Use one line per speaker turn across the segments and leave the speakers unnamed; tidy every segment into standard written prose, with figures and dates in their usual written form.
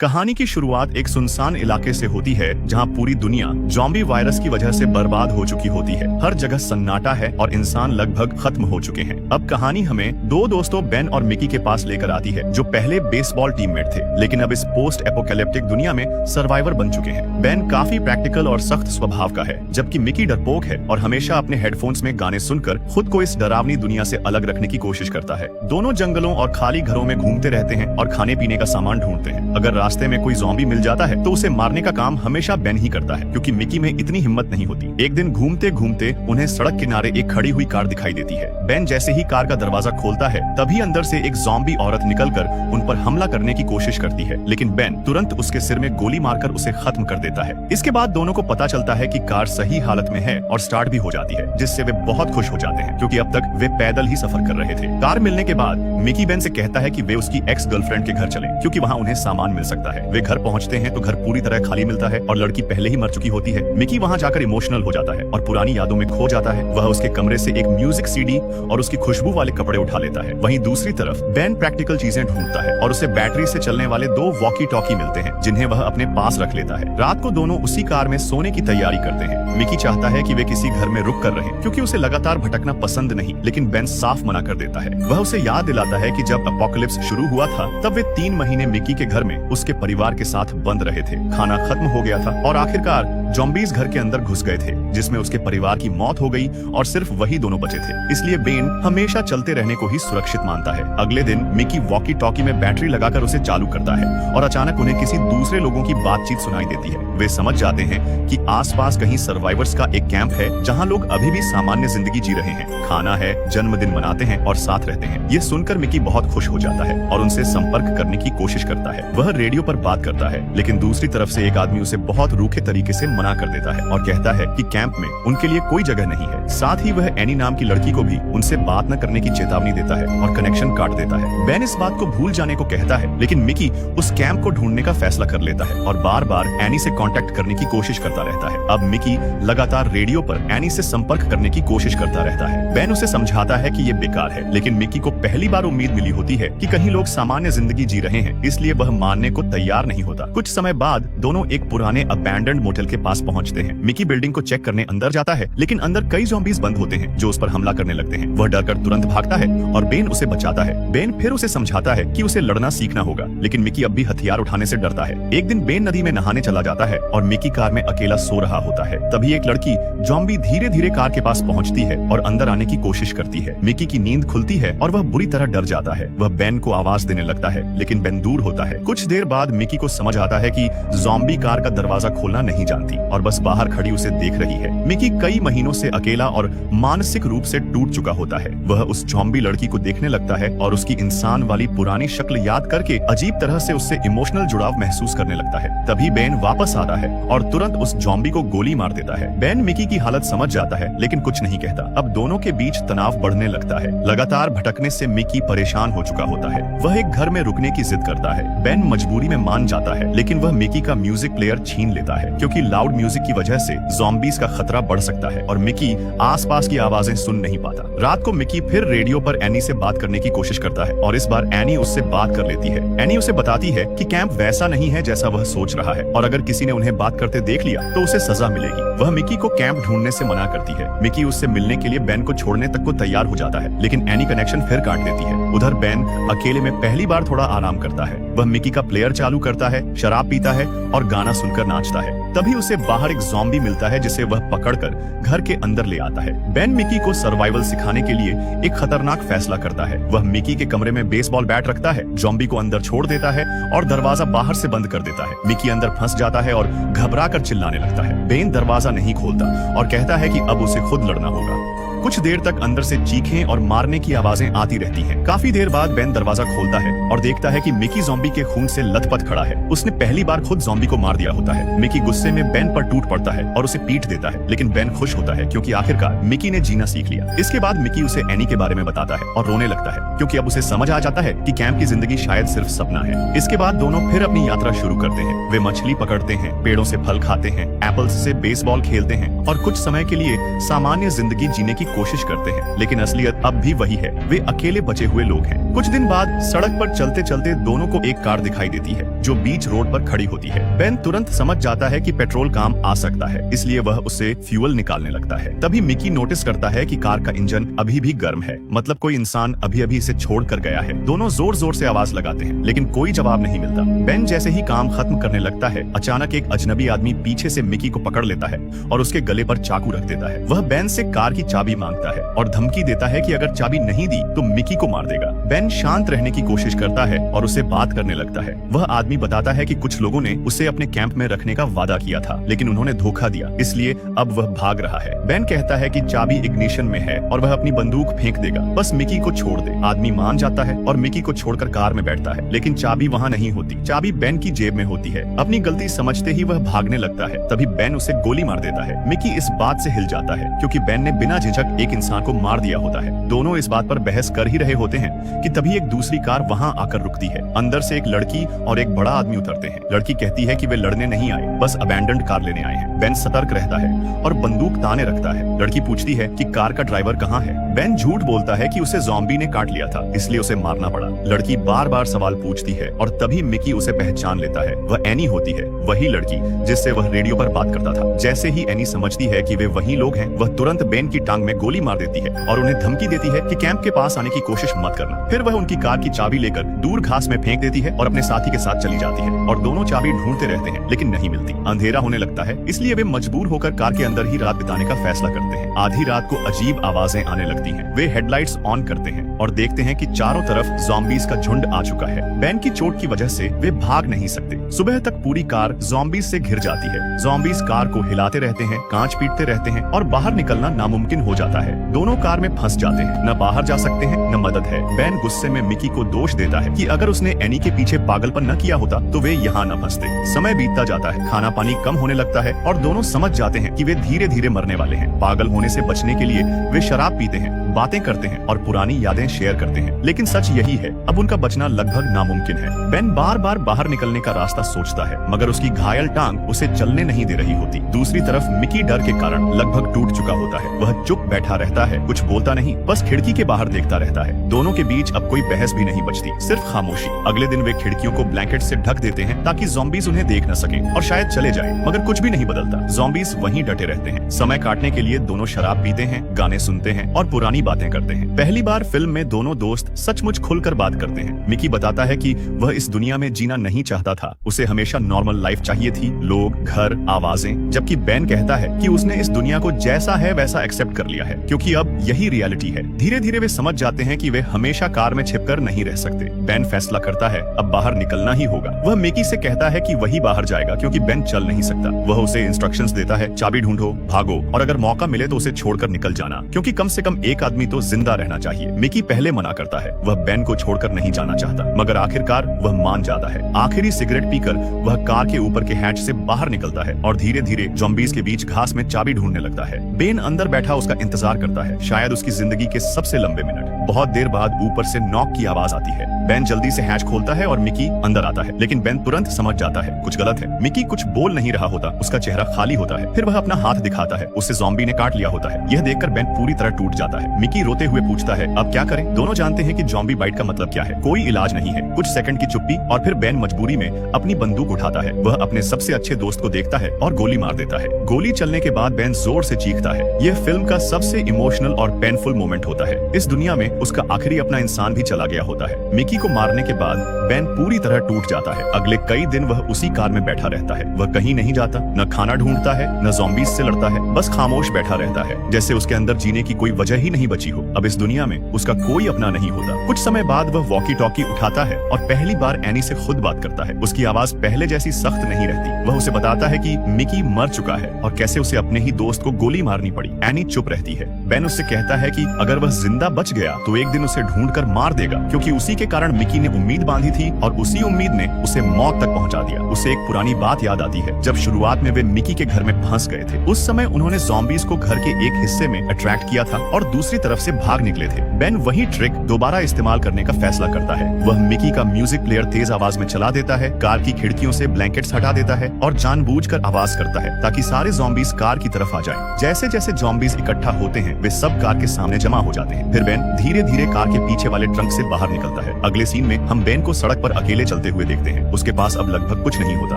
कहानी की शुरुआत एक सुनसान इलाके से होती है जहां पूरी दुनिया ज़ॉम्बी वायरस की वजह से बर्बाद हो चुकी होती है। हर जगह सन्नाटा है और इंसान लगभग खत्म हो चुके हैं। अब कहानी हमें दो दोस्तों बेन और मिकी के पास लेकर आती है जो पहले बेसबॉल टीममेट थे, लेकिन अब इस पोस्ट एपोकैलिप्टिक दुनिया में सर्वाइवर बन चुके हैं। बेन काफी प्रैक्टिकल और सख्त स्वभाव का है, जबकि मिकी डरपोक है और हमेशा अपने हेडफोन्स में गाने सुनकर खुद को इस डरावनी दुनिया से अलग रखने की कोशिश करता है। दोनों जंगलों और खाली घरों में घूमते रहते हैं और खाने पीने का सामान ढूंढते हैं। अगर रास्ते में कोई ज़ॉम्बी मिल जाता है तो उसे मारने का काम हमेशा बेन ही करता है, क्योंकि मिकी में इतनी हिम्मत नहीं होती। एक दिन घूमते घूमते उन्हें सड़क किनारे एक खड़ी हुई कार दिखाई देती है। बेन जैसे ही कार का दरवाजा खोलता है तभी अंदर से एक ज़ॉम्बी औरत निकलकर उन पर हमला करने की कोशिश करती है, लेकिन बेन तुरंत उसके सिर में गोली मारकर उसे खत्म कर देता है। इसके बाद दोनों को पता चलता है कि कार सही हालत में है और स्टार्ट भी हो जाती है, जिससे वे बहुत खुश हो जाते हैं क्योंकि अब तक वे पैदल ही सफर कर रहे थे। कार मिलने के बाद मिकी बेन से कहता है कि वे उसकी एक्स गर्लफ्रेंड के घर चलें, क्योंकि वहाँ उन्हें सामान मिल सकता है। वे घर पहुँचते हैं तो घर पूरी तरह खाली मिलता है और लड़की पहले ही मर चुकी होती है। मिकी वहाँ जाकर इमोशनल हो जाता है और पुरानी यादों में खो जाता है। वह उसके कमरे से एक म्यूजिक सीडी और उसकी खुशबू वाले कपड़े उठा लेता है। वहीं दूसरी तरफ बेन प्रैक्टिकल चीजें ढूंढता है और उसे बैटरी से चलने वाले दो वॉकी टॉकी मिलते हैं, जिन्हें वह अपने पास रख लेता है। रात को दोनों उसी कार में सोने की तैयारी करते हैं। मिकी चाहता है कि वे किसी घर में रुक कर रहें, क्योंकि उसे लगातार भटकना पसंद नहीं, लेकिन बेन साफ मना कर देता है। वह उसे याद दिलाता है कि जब अपोकलिप्स शुरू हुआ था तब वे 3 महीने मिकी के घर में उसके परिवार के साथ बंद रहे थे। खाना खत्म हो गया था और आखिरकार ज़ॉम्बीज़ घर के अंदर घुस गए थे, जिसमें उसके परिवार की मौत हो गई और सिर्फ वही दोनों बचे थे। इसलिए बेन हमेशा चलते रहने को ही सुरक्षित मानता है। अगले दिन मिकी वॉकी टॉकी में बैटरी लगाकर उसे चालू करता है और अचानक उन्हें किसी दूसरे लोगों की बातचीत सुनाई देती है। वे समझ जाते हैं कि आसपास कहीं सर्वाइवर्स का एक कैंप है जहां लोग अभी भी सामान्य जिंदगी जी रहे हैं। खाना है, जन्मदिन मनाते हैं और साथ रहते हैं। ये सुनकर मिकी बहुत खुश हो जाता है और उनसे संपर्क करने की कोशिश करता है। वह रेडियो पर बात करता है, लेकिन दूसरी तरफ से एक आदमी उसे बहुत रूखे तरीके से मना कर देता है और कहता है कि कैंप में उनके लिए कोई जगह नहीं है। साथ ही वह एनी नाम की लड़की को भी उनसे बात न करने की चेतावनी देता है और कनेक्शन काट देता है। बेन इस बात को भूल जाने को कहता है, लेकिन मिकी उस कैंप को ढूंढने का फैसला कर लेता है और बार बार एनी से कांटेक्ट करने की कोशिश करता रहता है। अब मिकी लगातार रेडियो पर एनी से संपर्क करने की कोशिश करता रहता है। बेन उसे समझाता है कि ये बेकार है, लेकिन मिकी को पहली बार उम्मीद मिली होती है कि कहीं लोग सामान्य जिंदगी जी रहे हैं, इसलिए वह मानने को तैयार नहीं होता। कुछ समय बाद दोनों एक पुराने अबैंडन्ड मोटेल के पास पहुंचते हैं। मिकी बिल्डिंग को चेक करने अंदर जाता है, लेकिन अंदर कई ज़ॉम्बीज़ बंद होते हैं जो उस पर हमला करने लगते हैं। वह डरकर तुरंत भागता है और बेन उसे बचाता है। बेन फिर उसे समझाता है कि उसे लड़ना सीखना होगा, लेकिन मिकी अब भी हथियार उठाने से डरता है। एक दिन बेन नदी में नहाने चला जाता है और मिकी कार में अकेला सो रहा होता है। तभी एक लड़की ज़ॉम्बी धीरे धीरे कार के पास पहुंचती है और अंदर आने की कोशिश करती है। मिकी की नींद खुलती है और वह बुरी तरह डर जाता है। वह बेन को आवाज देने लगता है, लेकिन बेन दूर होता है। कुछ देर बाद मिकी को समझ आता है कि ज़ॉम्बी कार का दरवाजा खोलना नहीं जानती और बस बाहर खड़ी उसे देख रही है। मिकी कई महीनों से अकेला और मानसिक रूप से टूट चुका होता है। वह उस ज़ॉम्बी लड़की को देखने लगता है और उसकी इंसान वाली पुरानी शक्ल याद करके अजीब तरह से उससे इमोशनल जुड़ाव महसूस करने लगता है। तभी बेन वापस आता है और तुरंत उस ज़ॉम्बी को गोली मार देता है। बेन मिकी की हालत समझ जाता है, लेकिन कुछ नहीं कहता। अब दोनों के बीच तनाव बढ़ने लगता है। लगातार भटकने से मिकी परेशान हो चुका होता है। वह एक घर में रुकने की जिद करता है। बेन मजबूरी में मान जाता है, लेकिन वह मिकी का म्यूजिक प्लेयर छीन लेता है, क्योंकि लाउड म्यूजिक की वजह से ज़ॉम्बीज़ का खतरा बढ़ सकता है और मिकी आसपास की आवाजें सुन नहीं पाता। रात को मिकी फिर रेडियो पर एनी से बात करने की कोशिश करता है और इस बार एनी उससे बात कर लेती है। एनी उसे बताती है कि कैंप वैसा नहीं है जैसा वह सोच रहा है और अगर किसी ने उन्हें बात करते देख लिया तो उसे सजा मिलेगी। वह मिकी को कैंप ढूंढने से मना करती है। मिकी उससे मिलने के लिए बेन को छोड़ने तक को तैयार हो जाता है, लेकिन एनी कनेक्शन फिर काट देती है। उधर बेन अकेले में पहली बार थोड़ा आराम करता है। वह मिकी का प्लेयर चालू करता है, शराब पीता है और गाना सुनकर नाचता है। तभी उसे बाहर एक ज़ॉम्बी मिलता है जिसे वह पकड़कर घर के अंदर ले आता है। बेन मिकी को सर्वाइवल सिखाने के लिए एक खतरनाक फैसला करता है। वह मिकी के कमरे में बेसबॉल बैट रखता है, ज़ॉम्बी को अंदर छोड़ देता है और दरवाजा बाहर से बंद कर देता है। मिकी अंदर फंस जाता है और घबराकर चिल्लाने लगता है। बेन दरवाजा नहीं खोलता और कहता है कि अब उसे खुद लड़ना होगा। कुछ देर तक अंदर से चीखें और मारने की आवाजें आती रहती हैं। काफी देर बाद बेन दरवाजा खोलता है और देखता है कि मिकी ज़ॉम्बी के खून से लथपथ खड़ा है। उसने पहली बार खुद ज़ॉम्बी को मार दिया होता है। मिकी गुस्से में बेन पर टूट पड़ता है और उसे पीट देता है, लेकिन बेन खुश होता है क्योंकि आखिरकार मिकी ने जीना सीख लिया। इसके बाद मिकी उसे एनी के बारे में बताता है और रोने लगता है, क्योंकि अब उसे समझ आ जाता है कि कैंप की जिंदगी शायद सिर्फ सपना है। इसके बाद दोनों फिर अपनी यात्रा शुरू करते हैं। वे मछली पकड़ते हैं, पेड़ों से फल खाते हैं, एप्पल्स से बेसबॉल खेलते हैं और कुछ समय के लिए सामान्य जिंदगी जीने की कोशिश करते हैं, लेकिन असलियत अब भी वही है, वे अकेले बचे हुए लोग हैं। कुछ दिन बाद सड़क पर चलते चलते दोनों को एक कार दिखाई देती है जो बीच रोड पर खड़ी होती है। बेन तुरंत समझ जाता है कि पेट्रोल काम आ सकता है, इसलिए वह उससे फ्यूल निकालने लगता है। तभी मिकी नोटिस करता है कि कार का इंजन अभी भी गर्म है, मतलब कोई इंसान अभी अभी इसे छोड़ कर गया है। दोनों जोर जोर से आवाज लगाते हैं, लेकिन कोई जवाब नहीं मिलता। बेन जैसे ही काम खत्म करने लगता है, अचानक एक अजनबी आदमी पीछे से मिकी को पकड़ लेता है और उसके गले पर चाकू रख देता है। वह बेन से कार की चाबी मांगता है और धमकी देता है कि अगर चाबी नहीं दी तो मिकी को मार देगा। बेन शांत रहने की कोशिश करता है और उससे बात करने लगता है। वह आदमी बताता है कि कुछ लोगों ने उसे अपने कैंप में रखने का वादा किया था, लेकिन उन्होंने धोखा दिया, इसलिए अब वह भाग रहा है। बेन कहता है कि चाबी इग्निशन में है और वह अपनी बंदूक फेंक देगा, बस मिकी को छोड़ दे। आदमी मान जाता है और मिकी को छोड़कर कार में बैठता है, लेकिन चाबी वहाँ नहीं होती। चाबी बेन की जेब में होती है। अपनी गलती समझते ही वह भागने लगता है। तभी बेन उसे गोली मार देता है। मिकी इस बात से हिल जाता है क्योंकि बेन ने बिना झिझक एक इंसान को मार दिया होता है। दोनों इस बात पर बहस कर ही रहे होते हैं कि तभी एक दूसरी कार वहाँ आकर रुकती है। अंदर से एक लड़की और एक बड़ा आदमी उतरते हैं। लड़की कहती है कि वे लड़ने नहीं आए, बस अबैंडन्ड कार लेने आए हैं। बेन सतर्क रहता है और बंदूक ताने रखता है। लड़की पूछती है कि कार का ड्राइवर कहाँ है। बेन झूठ बोलता है कि उसे ज़ॉम्बी ने काट लिया था, इसलिए उसे मारना पड़ा। लड़की बार बार सवाल पूछती है और तभी मिकी उसे पहचान लेता है। वह एनी होती है, वही लड़की जिससे वह रेडियो पर बात करता था। जैसे ही एनी समझती है कि वे वही लोग हैं, वह तुरंत बेन की टांग में गोली मार देती है और उन्हें धमकी देती है कि कैंप के पास आने की कोशिश मत करना। फिर वह उनकी कार की चाबी लेकर दूर घास में फेंक देती है और अपने साथी के साथ चली जाती है और दोनों चाबी ढूंढते रहते हैं, लेकिन नहीं मिलती। अंधेरा होने लगता है, इसलिए वे मजबूर होकर कार के अंदर ही रात बिताने का फैसला करते हैं। आधी रात को अजीब आवाजें आने लगती हैं। वे हेडलाइट्स ऑन करते हैं और देखते हैं कि चारों तरफ ज़ॉम्बीज का झुंड आ चुका है। बेन की चोट की वजह से वे भाग नहीं सकते। सुबह तक पूरी कार ज़ॉम्बीज से घिर जाती है। ज़ॉम्बीज कार को हिलाते रहते हैं, कांच पीटते रहते हैं और बाहर निकलना नामुमकिन हो जाता है। दोनों कार में फंस जाते हैं, न बाहर जा सकते हैं, न मदद है। बेन गुस्से में मिकी को दोष देता है कि अगर उसने एनी के पीछे पागलपन न किया होता तो वे यहाँ न फंसते। समय बीतता जाता है, खाना पानी कम होने लगता है और दोनों समझ जाते हैं कि वे धीरे धीरे मरने वाले हैं। पागल होने से बचने के लिए वे शराब पीते हैं, बातें करते हैं और पुरानी यादें शेयर करते हैं, लेकिन सच यही है, अब उनका बचना लगभग नामुमकिन है। बेन बार बार बाहर निकलने का रास्ता सोचता है, मगर उसकी घायल टांग उसे चलने नहीं दे रही होती। दूसरी तरफ मिकी डर के कारण लगभग टूट चुका होता है। वह चुप बैठा रहता है, कुछ बोलता नहीं, बस खिड़की के बाहर देखता रहता है। दोनों के बीच अब कोई बहस भी नहीं बचती, सिर्फ खामोशी। अगले दिन वे खिड़कियों को ब्लैंकेट से ढक देते हैं ताकि ज़ॉम्बीज उन्हें देख न सकें और शायद चले जाएं, मगर कुछ भी नहीं बदलता। ज़ॉम्बीज वहीं डटे रहते हैं। समय काटने के लिए दोनों शराब पीते हैं, गाने सुनते हैं और पुरानी बातें करते हैं। पहली बार फिल्म में दोनों दोस्त सचमुच खुलकर बात करते हैं। मिकी बताता है कि वह इस दुनिया में जीना नहीं चाहता था, उसे हमेशा नॉर्मल लाइफ चाहिए थी, लोग, घर, आवाजें। जबकि बेन कहता है कि उसने इस दुनिया को जैसा है वैसा एक्सेप्ट कर लिया है, क्योंकि अब यही रियलिटी है। धीरे धीरे वे समझ जाते हैं कि वे हमेशा कार में छिपकर नहीं रह सकते। बेन फैसला करता है अब बाहर निकलना ही होगा। वह मिकी से कहता है कि वही बाहर जाएगा क्योंकि बेन चल नहीं सकता। वह उसे इंस्ट्रक्शंस देता है, चाबी ढूंढो, भागो और अगर मौका मिले तो उसे छोड़कर निकल जाना, क्योंकि कम से कम एक आदमी तो जिंदा रहना चाहिए। मिकी पहले मना करता है, वह बेन को छोड़कर नहीं जाना चाहता, मगर आखिरकार वह मान जाता है। आखिरी सिगरेट पीकर वह कार के ऊपर के हैच से बाहर निकलता है और धीरे धीरे ज़ॉम्बीज के बीच घास में चाबी ढूंढने लगता है। बेन अंदर बैठा उसका इंतजार करता है, शायद उसकी जिंदगी के सबसे लंबे मिनट। बहुत देर बाद ऊपर से नॉक की आवाज आती है। बेन जल्दी से हैच खोलता है और मिकी अंदर आता है, लेकिन बेन तुरंत समझ जाता है कुछ गलत है। मिकी कुछ बोल नहीं रहा होता, उसका चेहरा खाली होता है। फिर वह अपना हाथ दिखाता है, उसे ज़ॉम्बी ने काट लिया होता है। यह देखकर बेन पूरी तरह टूट जाता है। मिकी रोते हुए पूछता है अब क्या करें। दोनों जानते हैं कि ज़ॉम्बी बाइट का मतलब क्या है, कोई इलाज नहीं है। कुछ सेकंड की चुप्पी और फिर बेन मजबूरी में अपनी बंदूक उठाता है। वह अपने सबसे अच्छे दोस्त को देखता है और गोली मार देता है। गोली चलने के बाद बेन जोर से चीखता है। यह फिल्म का सबसे इमोशनल और पेनफुल मोमेंट होता है। इस दुनिया में उसका आखिरी अपना इंसान भी चला गया होता है। मिकी को मारने के बाद बेन पूरी तरह टूट जाता है। अगले कई दिन वह उसी कार में बैठा रहता है। वह कहीं नहीं जाता, न खाना ढूंढता है, न ज़ॉम्बीज से लड़ता है, बस खामोश बैठा रहता है, जैसे उसके अंदर जीने की कोई वजह ही नहीं बची हो। अब इस दुनिया में उसका कोई अपना नहीं होता। कुछ समय बाद वह वॉकी टॉकी उठाता है और पहली बार एनी से खुद बात करता है। उसकी आवाज पहले जैसी सख्त नहीं रहती। वह उसे बताता है कि मिकी मर चुका है और कैसे उसे अपने ही दोस्त को गोली मारनी पड़ी। एनी चुप रहती है। बेन उससे कहता है कि अगर वह जिंदा बच गया तो एक दिन उसे ढूंढकर मार देगा, क्योंकि उसी के कारण मिकी ने उम्मीद बांधी थी थी और उसी उम्मीद ने उसे मौत तक पहुंचा दिया। उसे एक पुरानी बात याद आती है, जब शुरुआत में वे मिकी के घर में फंस गए थे। उस समय उन्होंने ज़ॉम्बीज़ को घर के एक हिस्से में अट्रैक्ट किया था और दूसरी तरफ से भाग निकले थे। बेन वही ट्रिक दोबारा इस्तेमाल करने का फैसला करता है। वह मिकी का म्यूजिक प्लेयर तेज आवाज में चला देता है, कार की खिड़कियों से ब्लैंकेट्स हटा देता है और जानबूझकर आवाज करता है ताकि सारे ज़ॉम्बीज़ कार की तरफ आ जाएं। जैसे जैसे ज़ॉम्बीज़ इकट्ठा होते हैं वे सब कार के सामने जमा हो जाते हैं। फिर बेन धीरे धीरे कार के पीछे वाले ट्रंक से बाहर निकलता है। अगले सीन में हम बेन को सड़क पर अकेले चलते हुए देखते हैं। उसके पास अब लगभग कुछ नहीं होता,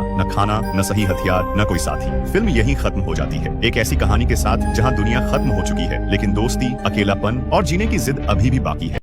न खाना, न सही हथियार, न कोई साथी। फिल्म यहीं खत्म हो जाती है, एक ऐसी कहानी के साथ जहां दुनिया खत्म हो चुकी है, लेकिन दोस्ती, अकेलापन और जीने की जिद अभी भी बाकी है।